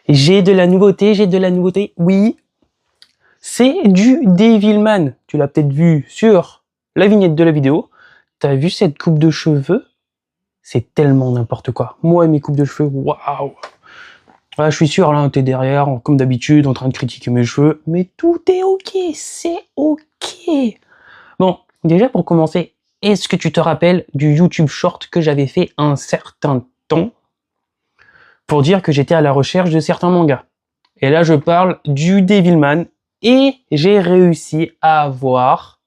J'ai de la nouveauté, oui. C'est du Devilman. Tu l'as peut-être vu sur la vignette de la vidéo. T'as vu cette coupe de cheveux? C'est tellement n'importe quoi. Moi et mes coupes de cheveux, waouh! Je suis sûr, là, t'es derrière, comme d'habitude, en train de critiquer mes cheveux. Mais tout est ok, c'est ok. Bon, déjà pour commencer, est-ce que tu te rappelles du YouTube Short que j'avais fait un certain temps pour dire que j'étais à la recherche de certains mangas? Et là, je parle du Devilman. Et j'ai réussi à avoir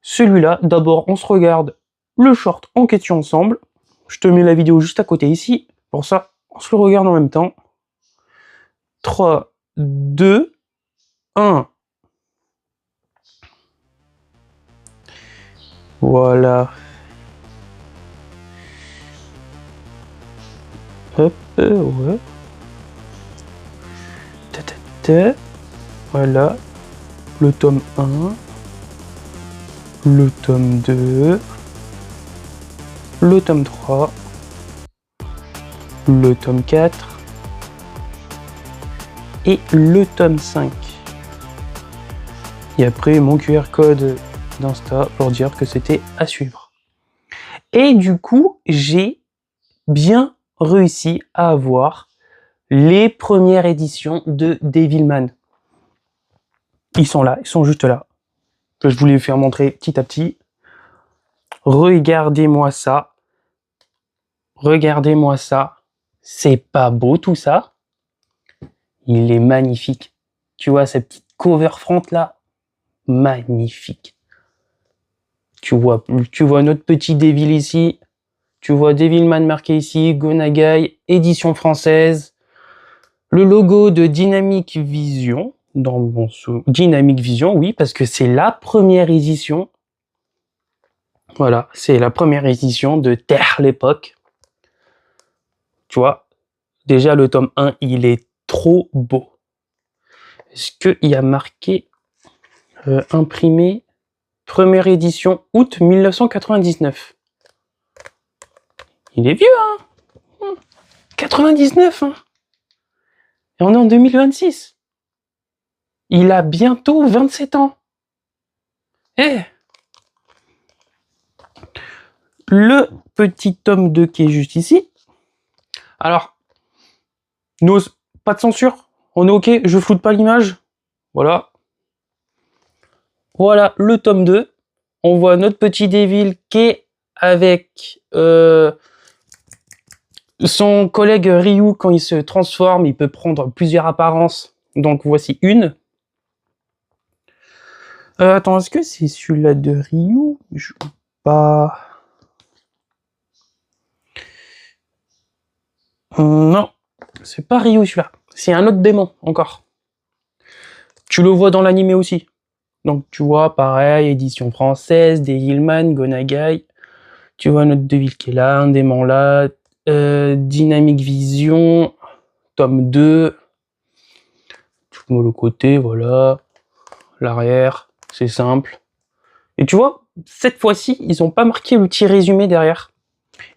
celui-là. D'abord, on se regarde le short en question ensemble. Je te mets la vidéo juste à côté ici. Pour ça, on se le regarde en même temps. 3, 2, 1. Voilà. Hop, ouais. Voilà. Le tome 1. Le tome 2. Le tome 3. Le tome 4. Et le tome 5. Et après mon QR code d'Insta pour dire que c'était à suivre. Et du coup, j'ai bien réussi à avoir les premières éditions de Devilman. Ils sont là, ils sont juste là. Que je voulais vous faire montrer petit à petit. Regardez-moi ça. Regardez-moi ça. C'est pas beau tout ça? Il est magnifique. Tu vois cette petite cover front là? Magnifique. Tu vois notre petit Devil ici. Tu vois Devilman marqué ici, Go Nagai, édition française. Le logo de Dynamic Vision. Dans mon Dynamic Vision, oui, parce que c'est la première édition. Voilà, c'est la première édition de Terre l'époque. Tu vois, déjà le tome 1, il est trop beau. Est-ce qu'il y a marqué imprimé première édition août 1999? Il est vieux, hein? 99, hein? Et on est en 2026. Il a bientôt 27 ans. Eh! Le petit tome 2 qui est juste ici. Alors, pas de censure. On est ok, je floute pas l'image. Voilà. Voilà le tome 2. On voit notre petit Devil qui est avec son collègue Ryu. Quand il se transforme, il peut prendre plusieurs apparences. Donc voici une. Attends, est-ce que c'est celui-là de Ryu? Je sais pas. Non, c'est pas Ryu celui-là. C'est un autre démon encore. Tu le vois dans l'animé aussi. Donc tu vois, pareil, édition française, Devilman, Go Nagai. Tu vois notre Devil qui est là, un démon là. Dynamic Vision, tome 2. Tu vois le côté, voilà. L'arrière, c'est simple. Et tu vois, cette fois-ci, ils ont pas marqué le petit résumé derrière.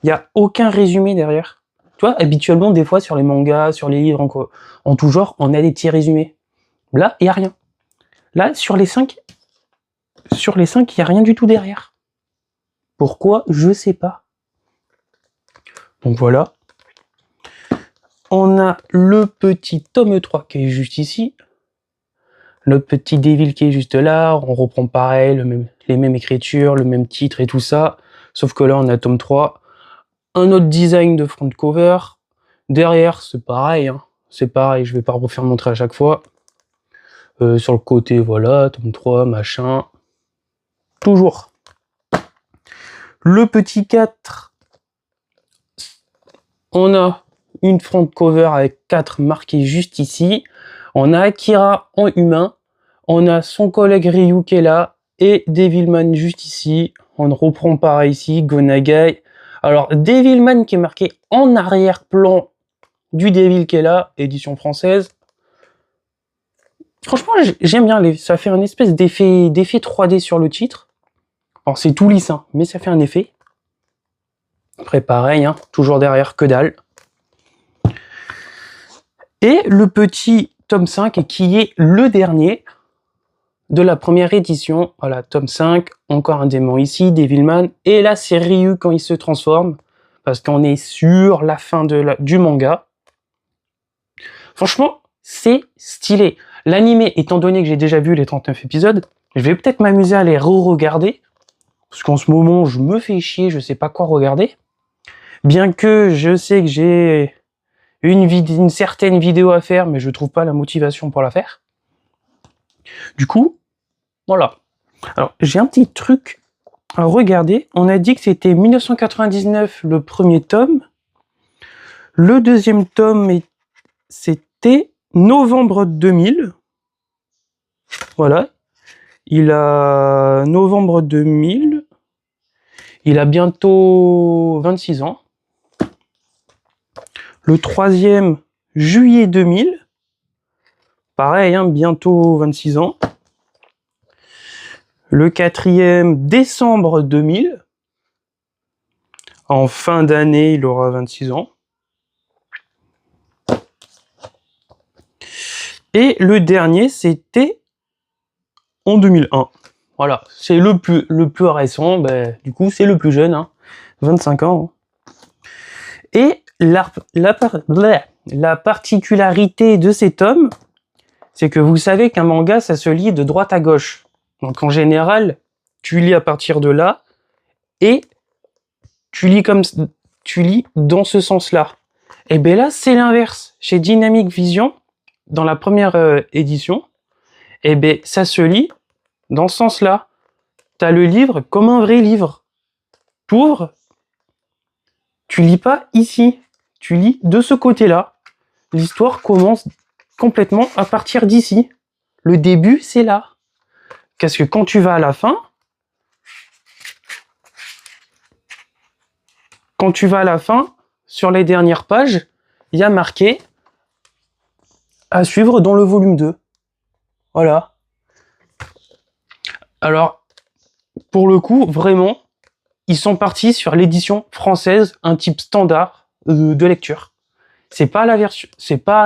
Il n'y a aucun résumé derrière. Tu vois, habituellement, des fois, sur les mangas, sur les livres en tout genre, on a des petits résumés. Là, il n'y a rien. Là, sur les 5, il n'y a rien du tout derrière. Pourquoi? Je sais pas. Donc voilà. On a le petit tome 3 qui est juste ici. Le petit Devil qui est juste là. On reprend pareil, les mêmes écritures, le même titre et tout ça. Sauf que là, on a tome 3. Un autre design de front cover. Derrière, c'est pareil. Hein. C'est pareil, je vais pas refaire montrer à chaque fois. Sur le côté, voilà, tome 3, machin. Toujours. Le petit 4. On a une front cover avec 4 marqués juste ici. On a Akira en humain. On a son collègue Ryu qui est là. Et Devilman juste ici. On reprend pareil ici, Go Nagai. Alors, Devilman qui est marqué en arrière-plan du Devil qui est là, édition française. Franchement, j'aime bien, ça fait un espèce d'effet 3D sur le titre. Alors, c'est tout lisse, hein, mais ça fait un effet. Après, pareil, hein, toujours derrière, que dalle. Et le petit tome 5 qui est le dernier de la première édition. Voilà, tome 5, encore un démon ici, Devilman, et là c'est Ryu quand il se transforme, parce qu'on est sur la fin du manga. Franchement, c'est stylé. L'animé, étant donné que j'ai déjà vu les 39 épisodes, je vais peut-être m'amuser à les re-regarder, parce qu'en ce moment, je me fais chier, je sais pas quoi regarder. Bien que je sais que j'ai une certaine vidéo à faire, mais je trouve pas la motivation pour la faire. Du coup, voilà. Alors, j'ai un petit truc à regarder. On a dit que c'était 1999 le premier tome. Le deuxième tome, c'était novembre 2000. Voilà. Il a novembre 2000. Il a bientôt 26 ans. Le troisième, juillet 2000. Pareil, hein, bientôt 26 ans. Le quatrième, décembre 2000. En fin d'année, il aura 26 ans. Et le dernier, c'était en 2001. Voilà, c'est le plus récent. Ben, du coup, c'est le plus jeune, hein, 25 ans. Et la particularité de cet tome, c'est que vous savez qu'un manga, ça se lit de droite à gauche. Donc en général, tu lis à partir de là, et tu lis dans ce sens-là. Et bien là, c'est l'inverse. Chez Dynamic Vision, dans la première édition, et bien ça se lit dans ce sens-là. T'as le livre comme un vrai livre. T'ouvres, tu lis pas ici, tu lis de ce côté-là. L'histoire commence complètement à partir d'ici. Le début, c'est là. Parce que quand tu vas à la fin, sur les dernières pages, il y a marqué à suivre dans le volume 2. Voilà. Alors, pour le coup, vraiment, ils sont partis sur l'édition française, un type standard de lecture. C'est pas la version,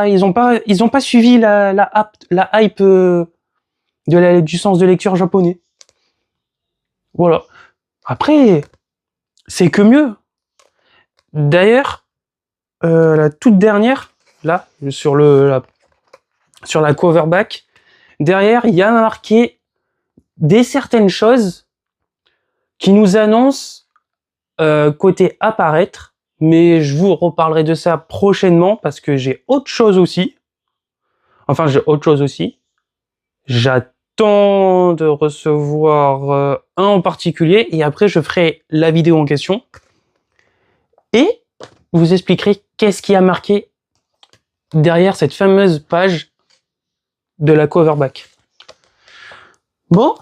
ils ont pas suivi la hype du sens de lecture japonais. Voilà. Après, c'est que mieux. D'ailleurs, la toute dernière, là, sur la coverback, derrière, il y a marqué certaines choses qui nous annoncent côté apparaître, mais je vous reparlerai de ça prochainement parce que j'ai autre chose aussi. Enfin, j'ai autre chose aussi. J'attends de recevoir un en particulier et après je ferai la vidéo en question et vous expliquerai qu'est-ce qui a marqué derrière cette fameuse page de la coverback. Bon,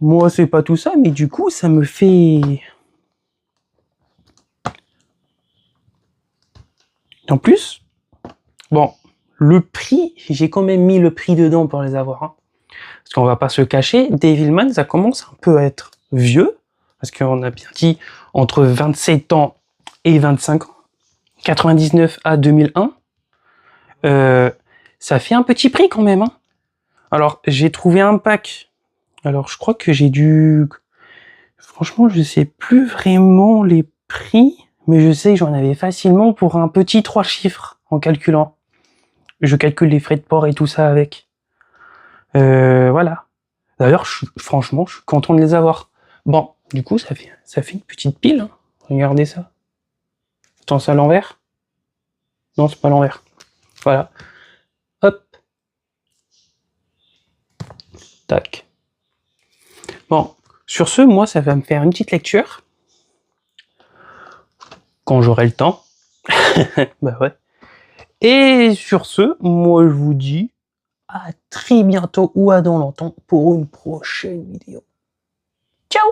moi c'est pas tout ça, mais du coup ça me fait... En plus, bon, le prix, j'ai quand même mis le prix dedans pour les avoir. Hein. Parce qu'on va pas se cacher, Devilman, ça commence un peu à être vieux. Parce qu'on a bien dit entre 27 ans et 25 ans. 99 à 2001. Ça fait un petit prix quand même. Hein. Alors, j'ai trouvé un pack. Alors, je crois que j'ai dû... Franchement, je sais plus vraiment les prix. Mais je sais que j'en avais facilement pour un petit 3 chiffres en calculant. Je calcule les frais de port et tout ça avec. Voilà. D'ailleurs, franchement, je suis content de les avoir. Bon, du coup, ça fait une petite pile. Hein. Regardez ça. Attends, c'est à l'envers? Non, c'est pas à l'envers. Voilà. Hop. Tac. Bon, sur ce, moi, ça va me faire une petite lecture. Quand j'aurai le temps. Bah ouais. Et sur ce, moi, je vous dis à très bientôt ou à dans longtemps pour une prochaine vidéo. Ciao!